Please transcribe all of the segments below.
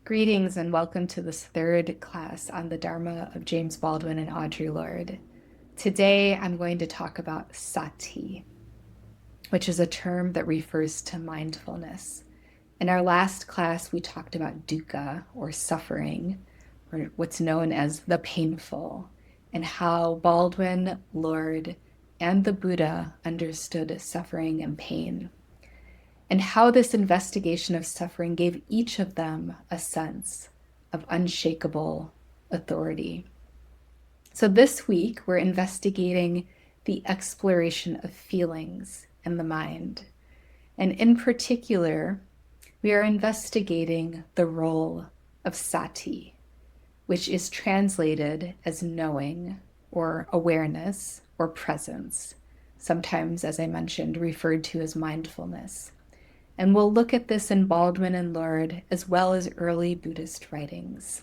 Greetings and welcome to this third class on the Dharma of James Baldwin and Audre Lorde. Today I'm going to talk about Sati, which is a term that refers to mindfulness. In our last class, we talked about dukkha, or suffering, or what's known as the painful, and how Baldwin, Lorde, and the Buddha understood suffering and pain, and how this investigation of suffering gave each of them a sense of unshakable authority. So this week, we're investigating the exploration of feelings and the mind. And in particular, we are investigating the role of Sati, which is translated as knowing or awareness or presence, sometimes, as I mentioned, referred to as mindfulness. And we'll look at this in Baldwin and Lorde, as well as early Buddhist writings.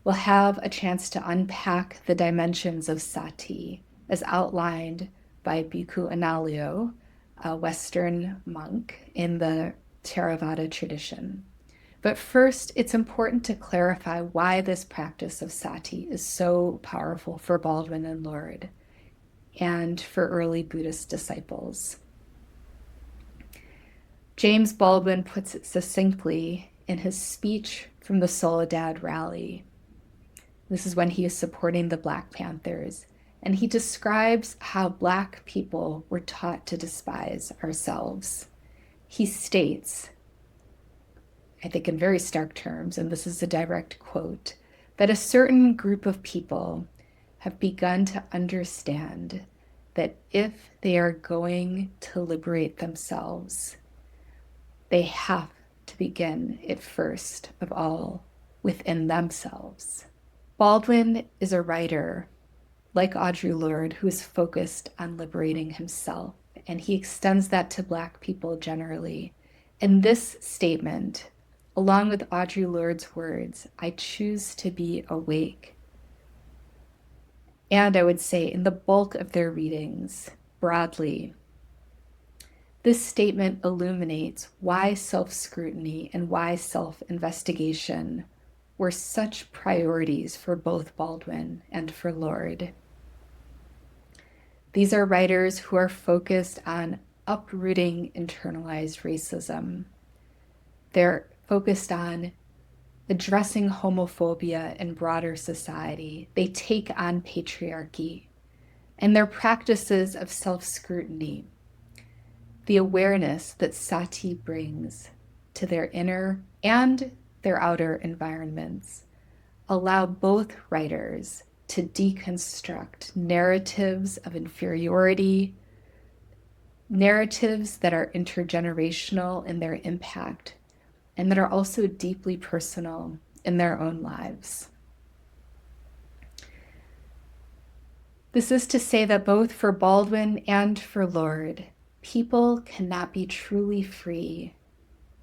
We'll have a chance to unpack the dimensions of Sati, as outlined by Bhikkhu Analayo, a Western monk in the Theravada tradition. But first, it's important to clarify why this practice of Sati is so powerful for Baldwin and Lorde and for early Buddhist disciples. James Baldwin puts it succinctly in his speech from the Soledad rally. This is when he is supporting the Black Panthers, and he describes how Black people were taught to despise ourselves. He states, I think in very stark terms, and this is a direct quote, that a certain group of people have begun to understand that if they are going to liberate themselves, they have to begin it first of all within themselves. Baldwin is a writer, like Audre Lorde, who is focused on liberating himself, and he extends that to Black people generally. And this statement, along with Audre Lorde's words, I choose to be awake, and I would say in the bulk of their readings, broadly, this statement illuminates why self-scrutiny and why self-investigation were such priorities for both Baldwin and for Lorde. These are writers who are focused on uprooting internalized racism. They're focused on addressing homophobia in broader society. They take on patriarchy and their practices of self-scrutiny, the awareness that Sati brings to their inner and their outer environments, allow both writers to deconstruct narratives of inferiority, narratives that are intergenerational in their impact, and that are also deeply personal in their own lives. This is to say that both for Baldwin and for Lorde, people cannot be truly free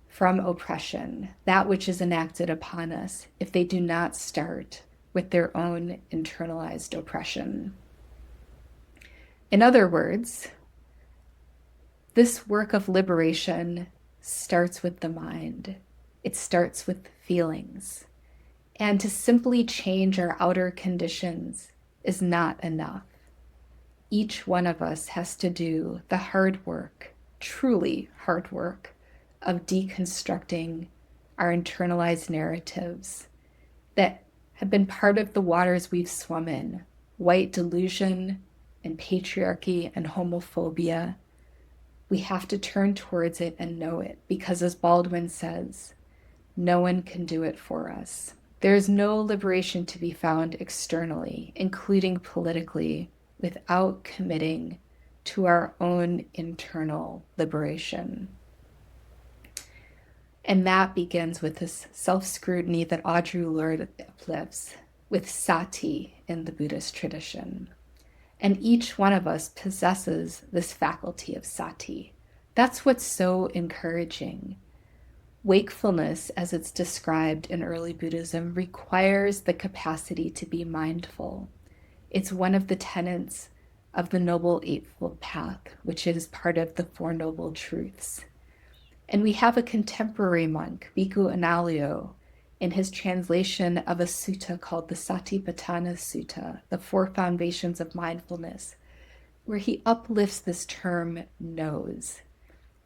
from oppression, that which is enacted upon us, if they do not start with their own internalized oppression. In other words, this work of liberation starts with the mind. It starts with feelings. And to simply change our outer conditions is not enough. Each one of us has to do the hard work, truly hard work, of deconstructing our internalized narratives that have been part of the waters we've swum in, white delusion and patriarchy and homophobia. We have to turn towards it and know it, because as Baldwin says, no one can do it for us. There is no liberation to be found externally, including politically, without committing to our own internal liberation. And that begins with this self-scrutiny that Audre Lorde uplifts, with Sati in the Buddhist tradition. And each one of us possesses this faculty of Sati. That's what's so encouraging. Wakefulness, as it's described in early Buddhism, requires the capacity to be mindful. It's one of the tenets of the Noble Eightfold Path, which is part of the Four Noble Truths. And we have a contemporary monk, Bhikkhu Analayo, in his translation of a sutta called the Satipatthana Sutta, the Four Foundations of Mindfulness, where he uplifts this term knows.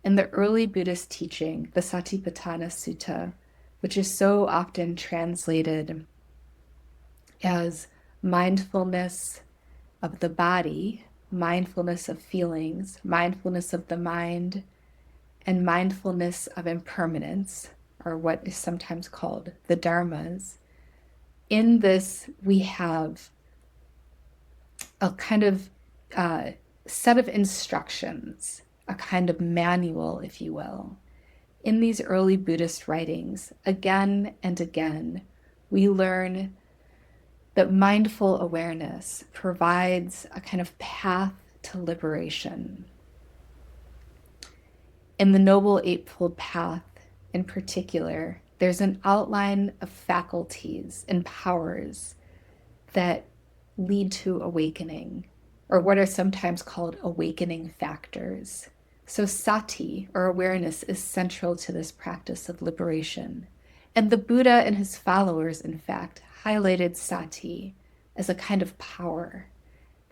In the early Buddhist teaching, the Satipatthana Sutta, which is so often translated as mindfulness of the body, mindfulness of feelings, mindfulness of the mind, and mindfulness of impermanence, or what is sometimes called the dharmas. In this, we have a kind of set of instructions, a kind of manual, if you will. In these early Buddhist writings, again and again, we learn that mindful awareness provides a kind of path to liberation. In the Noble Eightfold Path, in particular, there's an outline of faculties and powers that lead to awakening, or what are sometimes called awakening factors. So Sati, or awareness, is central to this practice of liberation. And the Buddha and his followers, in fact, highlighted Sati as a kind of power.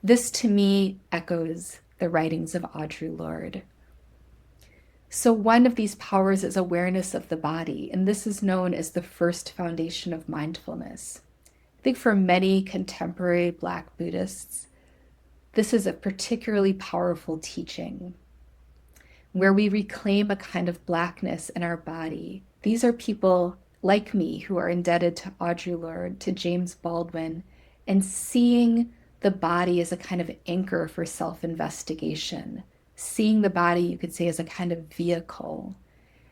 This, to me, echoes the writings of Audre Lorde. So one of these powers is awareness of the body, and this is known as the first foundation of mindfulness. I think for many contemporary Black Buddhists, this is a particularly powerful teaching where we reclaim a kind of Blackness in our body. These are people like me who are indebted to Audre Lorde, to James Baldwin, and seeing the body as a kind of anchor for self-investigation. Seeing the body, you could say, as a kind of vehicle.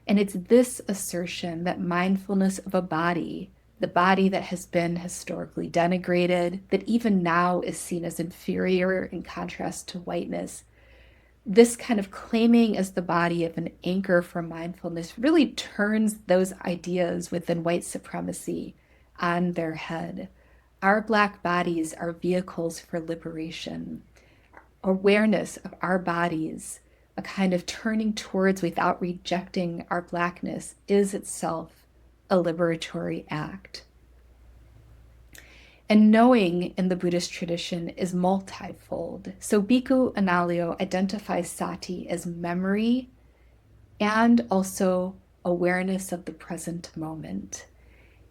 And it's this assertion that mindfulness of a body, the body that has been historically denigrated, that even now is seen as inferior in contrast to whiteness, this kind of claiming as the body of an anchor for mindfulness really turns those ideas within white supremacy on their head. Our Black bodies are vehicles for liberation. Awareness of our bodies, a kind of turning towards without rejecting our Blackness, is itself a liberatory act. And knowing in the Buddhist tradition is multifold. So Bhikkhu Analayo identifies Sati as memory and also awareness of the present moment.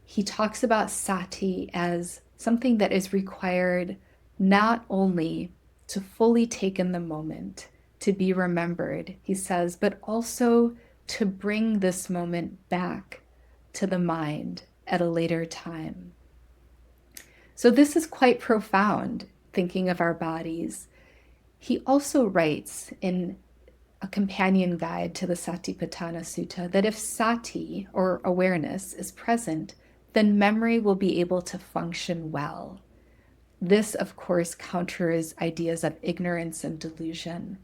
He talks about Sati as something that is required not only to fully take in the moment, to be remembered, he says, but also to bring this moment back to the mind at a later time. So this is quite profound, thinking of our bodies. He also writes in a companion guide to the Satipatthana Sutta that if Sati, or awareness, is present, then memory will be able to function well. This, of course, counters ideas of ignorance and delusion.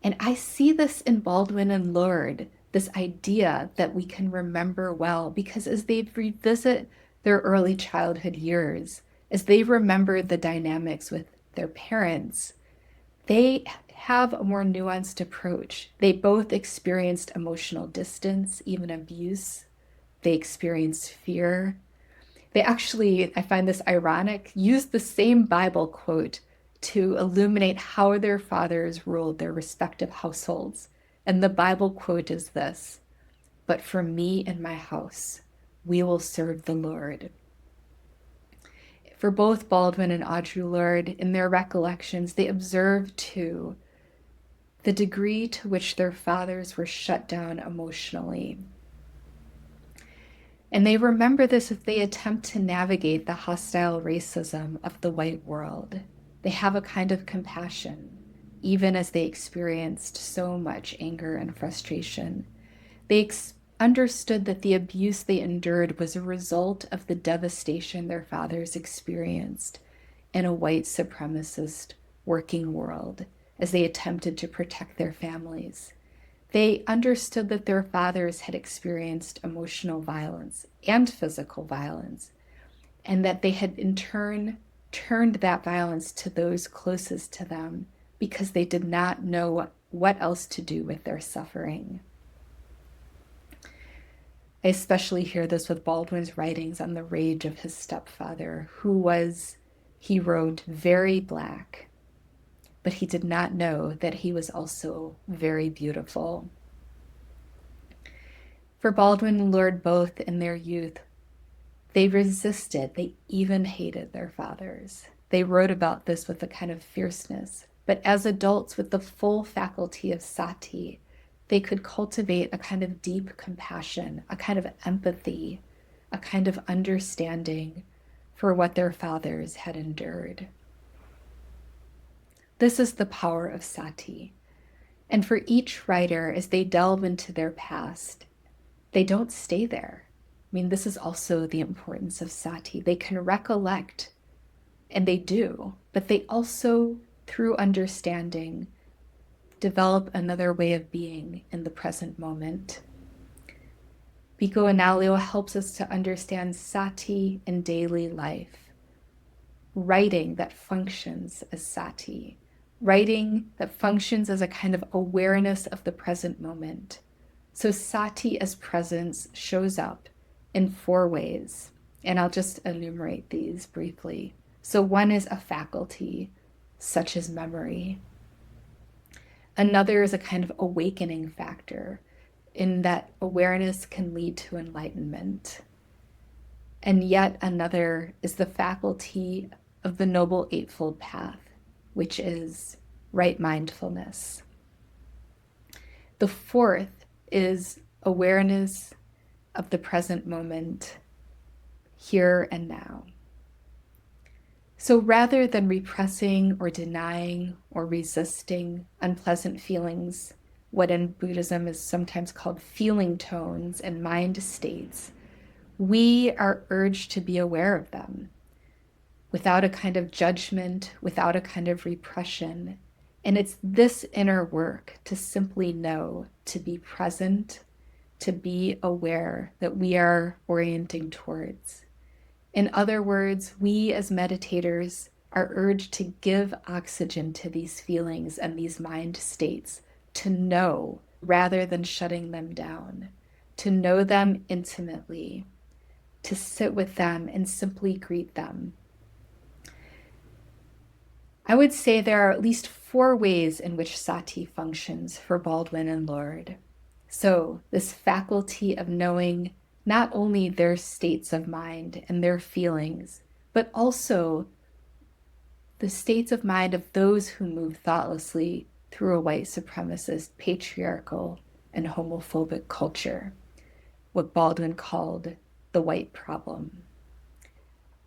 And I see this in Baldwin and Lorde, this idea that we can remember well, because as they revisit their early childhood years, as they remember the dynamics with their parents, they have a more nuanced approach. They both experienced emotional distance, even abuse. They experienced fear. They actually, I find this ironic, used the same Bible quote to illuminate how their fathers ruled their respective households. And the Bible quote is this: "But for me and my house, we will serve the Lord." For both Baldwin and Audre Lorde, in their recollections, they observed too the degree to which their fathers were shut down emotionally. And they remember this as they attempt to navigate the hostile racism of the white world. They have a kind of compassion, even as they experienced so much anger and frustration. They understood that the abuse they endured was a result of the devastation their fathers experienced in a white supremacist working world as they attempted to protect their families. They understood that their fathers had experienced emotional violence and physical violence, and that they had in turn turned that violence to those closest to them because they did not know what else to do with their suffering. I especially hear this with Baldwin's writings on the rage of his stepfather, who was, he wrote, very black, but he did not know that he was also very beautiful. For Baldwin and Lorde, both in their youth, they resisted, they even hated their fathers. They wrote about this with a kind of fierceness. But as adults with the full faculty of Sati, they could cultivate a kind of deep compassion, a kind of empathy, a kind of understanding for what their fathers had endured. This is the power of Sati. And for each writer, as they delve into their past, they don't stay there. I mean, this is also the importance of Sati. They can recollect, and they do, but they also, through understanding, develop another way of being in the present moment. Bhikkhu Analayo helps us to understand Sati in daily life. Writing that functions as Sati. Writing that functions as a kind of awareness of the present moment. So Sati as presence shows up in 4 ways, and I'll just enumerate these briefly. So one is a faculty, such as memory. Another is a kind of awakening factor, in that awareness can lead to enlightenment. And yet another is the faculty of the Noble Eightfold Path, which is right mindfulness. The fourth is awareness of the present moment, here and now. So rather than repressing or denying or resisting unpleasant feelings, what in Buddhism is sometimes called feeling tones and mind states, we are urged to be aware of them without a kind of judgment, without a kind of repression. And it's this inner work to simply know, to be present, to be aware that we are orienting towards. In other words, we as meditators are urged to give oxygen to these feelings and these mind states, to know rather than shutting them down, to know them intimately, to sit with them and simply greet them. I would say there are at least 4 ways in which Sati functions for Baldwin and Lorde. So this faculty of knowing not only their states of mind and their feelings, but also the states of mind of those who move thoughtlessly through a white supremacist, patriarchal, and homophobic culture, what Baldwin called the white problem.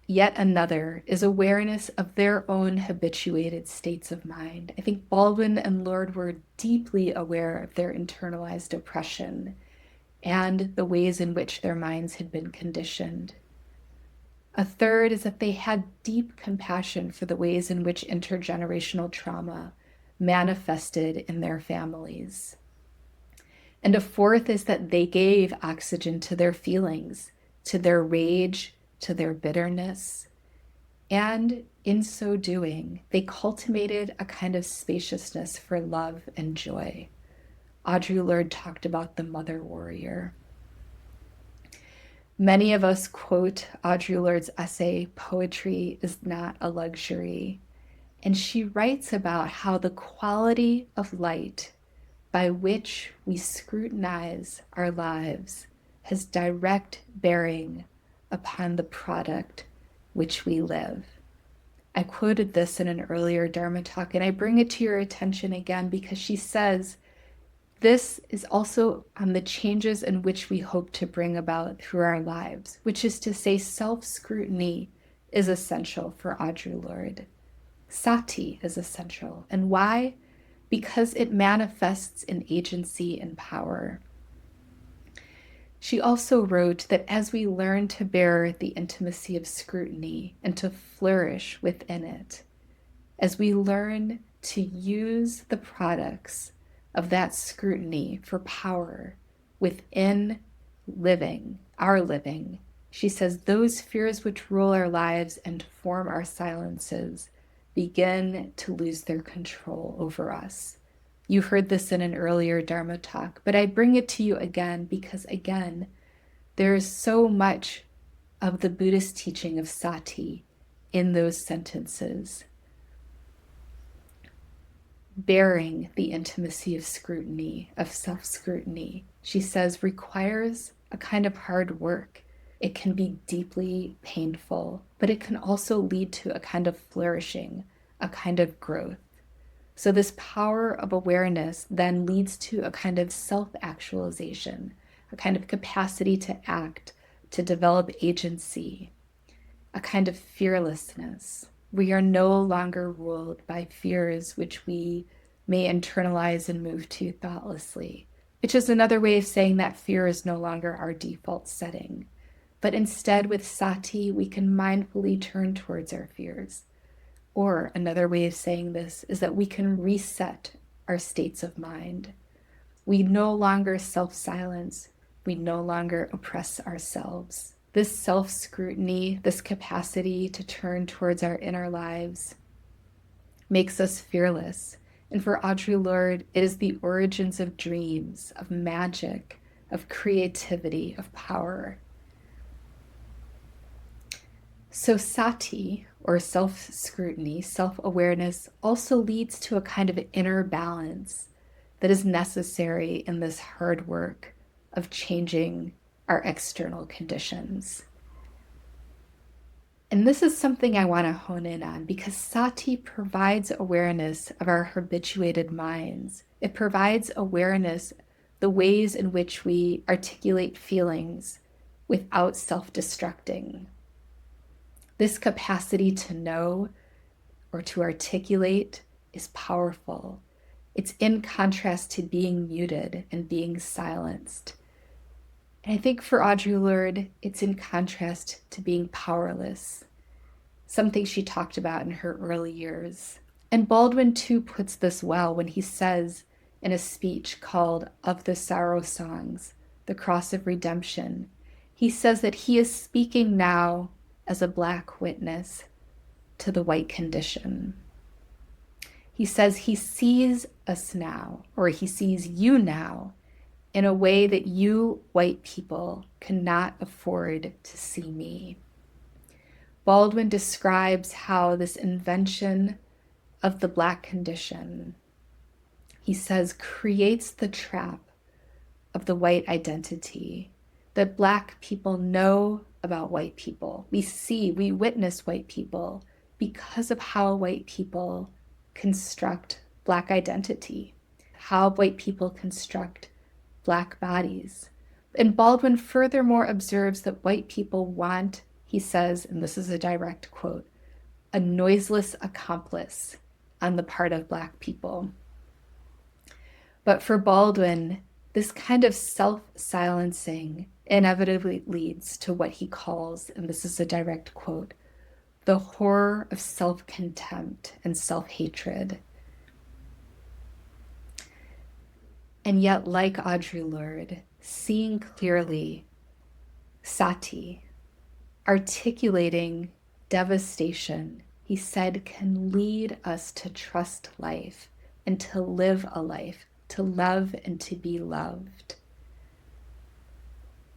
Yet another is awareness of their own habituated states of mind. I think Baldwin and Lorde were deeply aware of their internalized oppression and the ways in which their minds had been conditioned. A third is that they had deep compassion for the ways in which intergenerational trauma manifested in their families. And a fourth is that they gave oxygen to their feelings, to their rage, to their bitterness, and in so doing, they cultivated a kind of spaciousness for love and joy. Audre Lorde talked about the mother warrior. Many of us quote Audre Lorde's essay, "Poetry is Not a Luxury," and she writes about how the quality of light by which we scrutinize our lives has direct bearing upon the product which we live. I quoted this in an earlier Dharma talk, and I bring it to your attention again because she says, this is also on the changes in which we hope to bring about through our lives, which is to say self-scrutiny is essential for Audre Lorde. Sati is essential. And why? Because it manifests in agency and power. She also wrote that as we learn to bear the intimacy of scrutiny and to flourish within it, as we learn to use the products of that scrutiny for power within living, our living, she says those fears which rule our lives and form our silences begin to lose their control over us. You heard this in an earlier Dharma talk, but I bring it to you again because, again, There is so much of the Buddhist teaching of Sati in those sentences, bearing the intimacy of scrutiny, of self-scrutiny. She says requires a kind of hard work. It can be deeply painful, but it can also lead to a kind of flourishing, a kind of growth. So this power of awareness then leads to a kind of self-actualization, a kind of capacity to act, to develop agency, a kind of fearlessness. We are no longer ruled by fears which we may internalize and move to thoughtlessly, which is another way of saying that fear is no longer our default setting. But instead, with Sati, we can mindfully turn towards our fears. Or another way of saying this is that we can reset our states of mind. We no longer self-silence. We no longer oppress ourselves. This self-scrutiny, this capacity to turn towards our inner lives, makes us fearless. And for Audre Lorde, it is the origins of dreams, of magic, of creativity, of power. So Sati, or self-scrutiny, self-awareness, also leads to a kind of inner balance that is necessary in this hard work of changing our external conditions. And this is something I want to hone in on because Sati provides awareness of our habituated minds. It provides awareness, the ways in which we articulate feelings without self-destructing. This capacity to know or to articulate is powerful. It's in contrast to being muted and being silenced. And I think for Audre Lorde, it's in contrast to being powerless, something she talked about in her early years. And Baldwin too puts this well when he says in a speech called Of the Sorrow Songs, The Cross of Redemption, he says that he is speaking now as a Black witness to the white condition. He says he sees us now, or he sees you now, in a way that you white people cannot afford to see me. Baldwin describes how this invention of the Black condition, he says, creates the trap of the white identity, that Black people know about white people. We witness white people because of how white people construct Black identity, how white people construct Black bodies. And Baldwin furthermore observes that white people want, he says, and this is a direct quote, a noiseless accomplice on the part of Black people. But for Baldwin, this kind of self-silencing inevitably leads to what he calls, and this is a direct quote, the horror of self-contempt and self-hatred. And yet, like Audre Lorde, seeing clearly, Sati, articulating devastation, he said, can lead us to trust life and to live a life, to love and to be loved.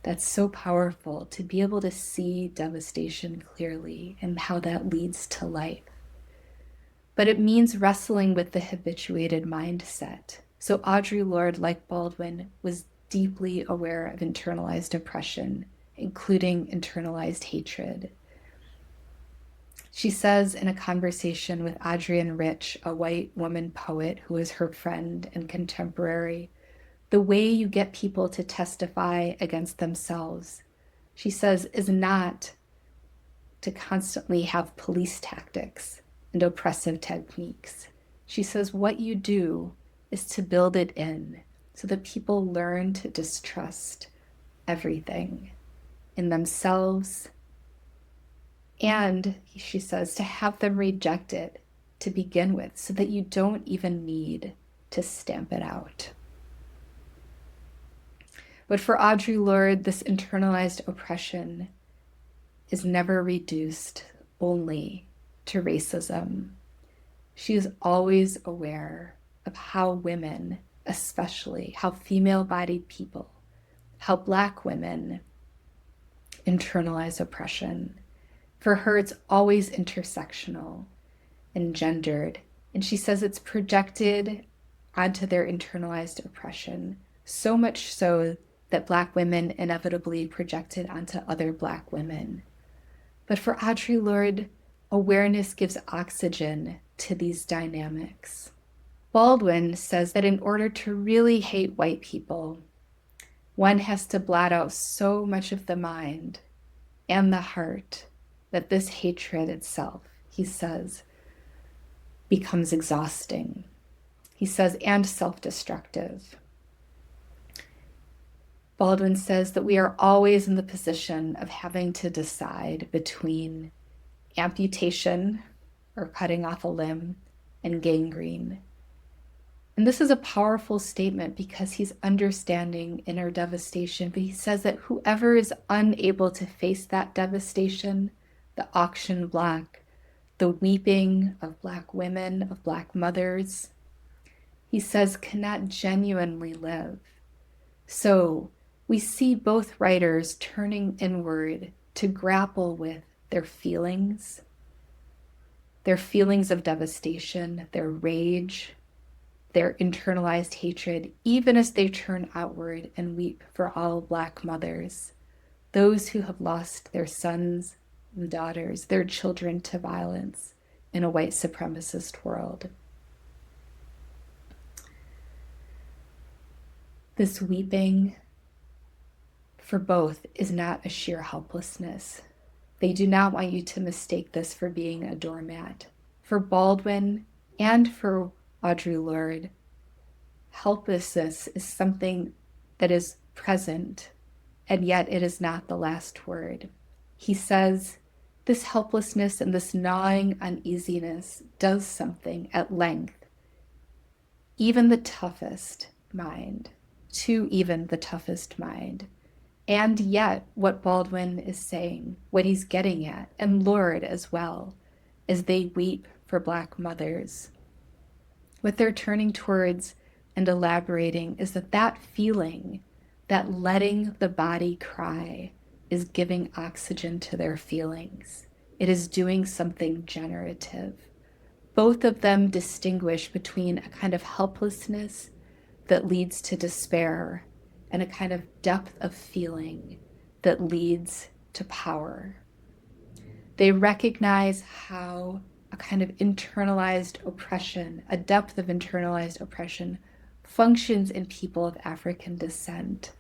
That's so powerful, to be able to see devastation clearly and how that leads to life. But it means wrestling with the habituated mindset. So Audre Lorde, like Baldwin, was deeply aware of internalized oppression, including internalized hatred. She says in a conversation with Adrienne Rich, a white woman poet who is her friend and contemporary, the way you get people to testify against themselves, she says, is not to constantly have police tactics and oppressive techniques. She says what you do is to build it in so that people learn to distrust everything in themselves. And she says to have them reject it to begin with so that you don't even need to stamp it out. But for Audre Lorde, this internalized oppression is never reduced only to racism. She is always aware of how women, especially how female-bodied people, how Black women internalized oppression. For her, it's always intersectional and gendered. And she says it's projected onto their internalized oppression, so much so that Black women inevitably project it onto other Black women. But for Audre Lorde, awareness gives oxygen to these dynamics. Baldwin says that in order to really hate white people, one has to blot out so much of the mind and the heart that this hatred itself, he says, becomes exhausting. He says, and self-destructive. Baldwin says that we are always in the position of having to decide between amputation or cutting off a limb and gangrene. And this is a powerful statement because he's understanding inner devastation, but he says that whoever is unable to face that devastation, the auction block, the weeping of Black women, of Black mothers, he says cannot genuinely live. So we see both writers turning inward to grapple with their feelings of devastation, their rage, their internalized hatred, even as they turn outward and weep for all Black mothers, those who have lost their sons and daughters, their children to violence in a white supremacist world. This weeping for both is not a sheer helplessness. They do not want you to mistake this for being a doormat. For Baldwin and for Audre Lorde, helplessness is something that is present, and yet it is not the last word. He says, this helplessness and this gnawing uneasiness does something at length. Even the toughest mind, to even the toughest mind. And yet, what Baldwin is saying, what he's getting at, and Lorde as well, as they weep for Black mothers, what they're turning towards and elaborating is that feeling, that letting the body cry, is giving oxygen to their feelings. It is doing something generative. Both of them distinguish between a kind of helplessness that leads to despair and a kind of depth of feeling that leads to power. They recognize how a kind of internalized oppression, a depth of internalized oppression, functions in people of African descent.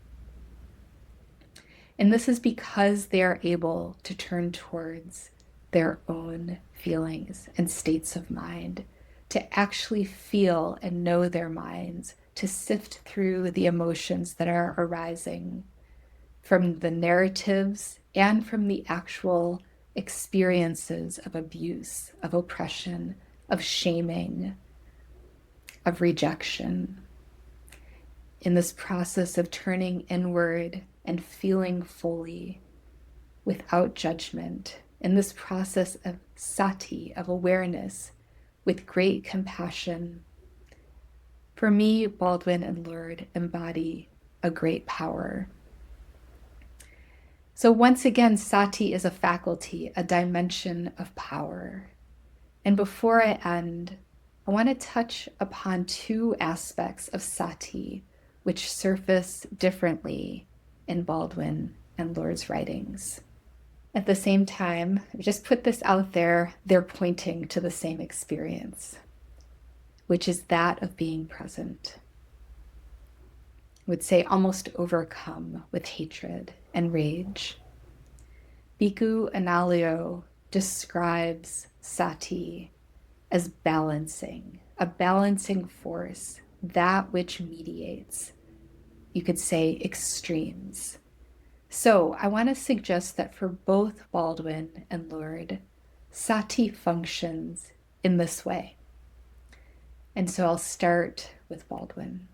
And this is because they are able to turn towards their own feelings and states of mind, to actually feel and know their minds, to sift through the emotions that are arising from the narratives and from the actual experiences of abuse, of oppression, of shaming, of rejection. In this process of turning inward and feeling fully, without judgment, in this process of Sati, of awareness, with great compassion. For me, Baldwin and Lorde embody a great power. So once again, Sati is a faculty, a dimension of power. And before I end, I want to touch upon two aspects of Sati which surface differently in Baldwin and Lorde's writings. At the same time, just put this out there, they're pointing to the same experience, which is that of being present. I would say almost overcome with hatred and rage. Bhikkhu Analayo describes Sati as balancing, a balancing force, that which mediates, you could say, extremes. So I want to suggest that for both Baldwin and Lorde, Sati functions in this way. And so I'll start with Baldwin.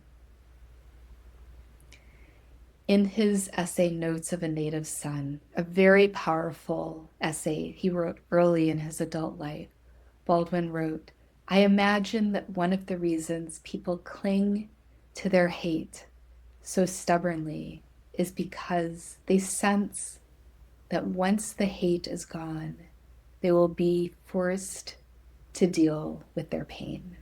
In his essay, Notes of a Native Son, a very powerful essay he wrote early in his adult life, Baldwin wrote, I imagine that one of the reasons people cling to their hate so stubbornly is because they sense that once the hate is gone, they will be forced to deal with their pain.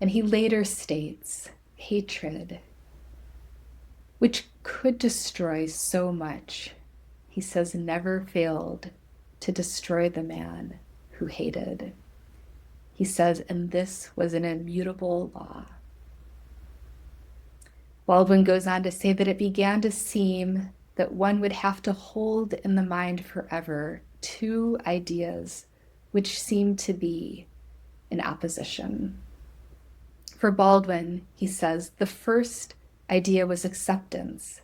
And he later states, hatred, which could destroy so much, he says, never failed to destroy the man who hated. He says, and this was an immutable law. Baldwin goes on to say that it began to seem that one would have to hold in the mind forever two ideas which seemed to be in opposition. For Baldwin, he says, the first idea was acceptance,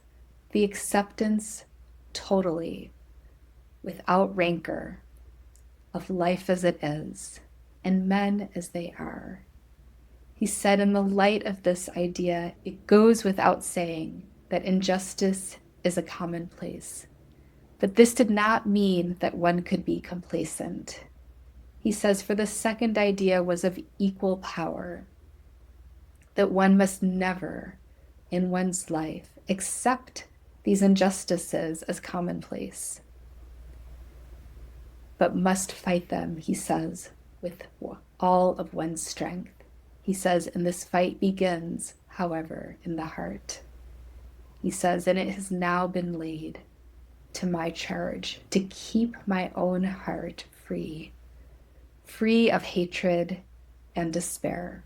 the acceptance totally, without rancor, of life as it is, and men as they are. He said, in the light of this idea, it goes without saying that injustice is a commonplace. But this did not mean that one could be complacent. He says, for the second idea was of equal power, that one must never in one's life accept these injustices as commonplace, but must fight them, he says, with all of one's strength. He says, and this fight begins, however, in the heart. He says, and it has now been laid to my charge to keep my own heart free, free of hatred and despair.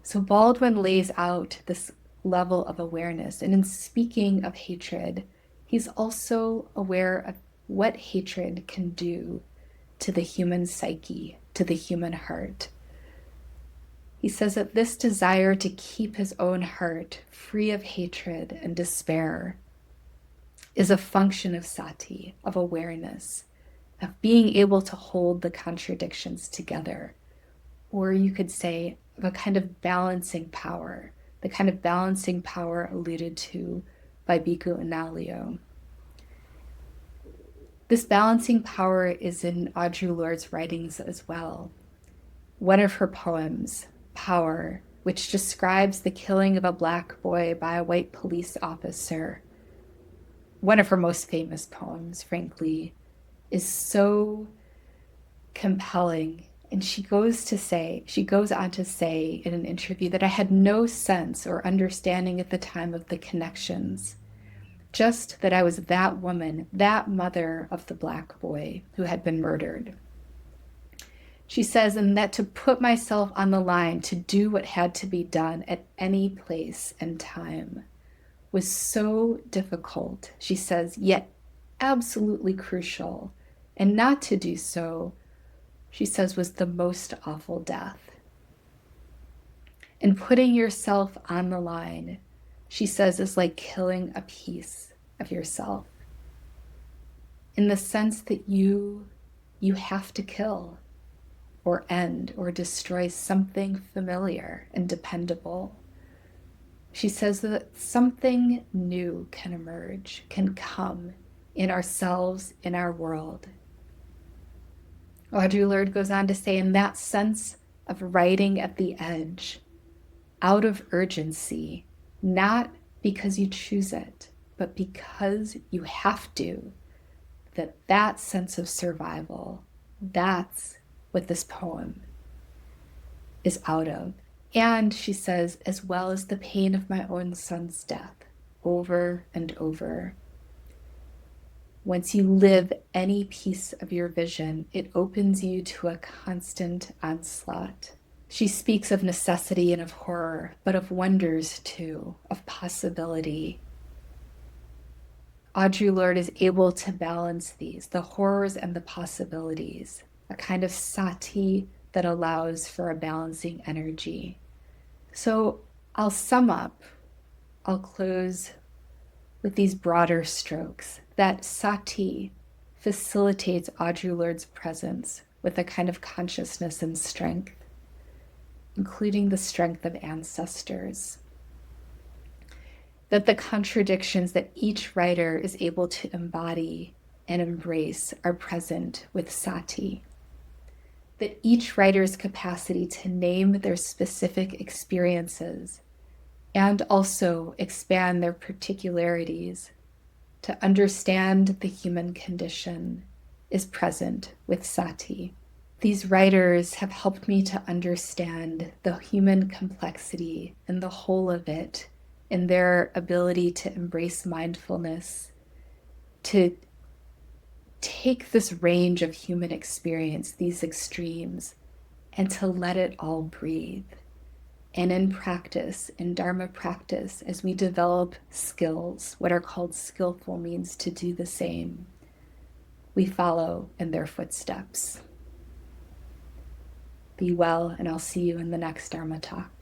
So Baldwin lays out this level of awareness. And in speaking of hatred, he's also aware of what hatred can do to the human psyche, to the human heart. He says that this desire to keep his own heart free of hatred and despair is a function of sati, of awareness, of being able to hold the contradictions together. Or you could say of a kind of balancing power, the kind of balancing power alluded to by Bhikkhu Analayo. This balancing power is in Audre Lorde's writings as well. One of her poems, Power, which describes the killing of a black boy by a white police officer, one of her most famous poems, frankly, is so compelling. And she goes on to say in an interview that I had no sense or understanding at the time of the connections, just that I was that woman, that mother of the black boy who had been murdered. She says, and that to put myself on the line to do what had to be done at any place and time was so difficult, she says, yet absolutely crucial. And not to do so, she says, was the most awful death. And putting yourself on the line, she says, is like killing a piece of yourself. In the sense that you have to kill or end or destroy something familiar and dependable. She says that something new can emerge, can come in ourselves, in our world. Audre Lorde goes on to say, in that sense of riding at the edge, out of urgency, not because you choose it, but because you have to, that sense of survival, that's what this poem is out of. And she says, as well as the pain of my own son's death, over and over. Once you live any piece of your vision, it opens you to a constant onslaught. She speaks of necessity and of horror, but of wonders too, of possibility. Audre Lorde is able to balance these, the horrors and the possibilities, a kind of sati that allows for a balancing energy. So I'll sum up, I'll close with these broader strokes, that sati facilitates Audre Lorde's presence with a kind of consciousness and strength, including the strength of ancestors. That the contradictions that each writer is able to embody and embrace are present with sati. That each writer's capacity to name their specific experiences and also expand their particularities to understand the human condition is present with Sati. These writers have helped me to understand the human complexity and the whole of it in their ability to embrace mindfulness, to take this range of human experience, these extremes, and to let it all breathe. And in practice, in dharma practice, as we develop skills, what are called skillful means to do the same, we follow in their footsteps. Be well, and I'll see you in the next Dharma talk.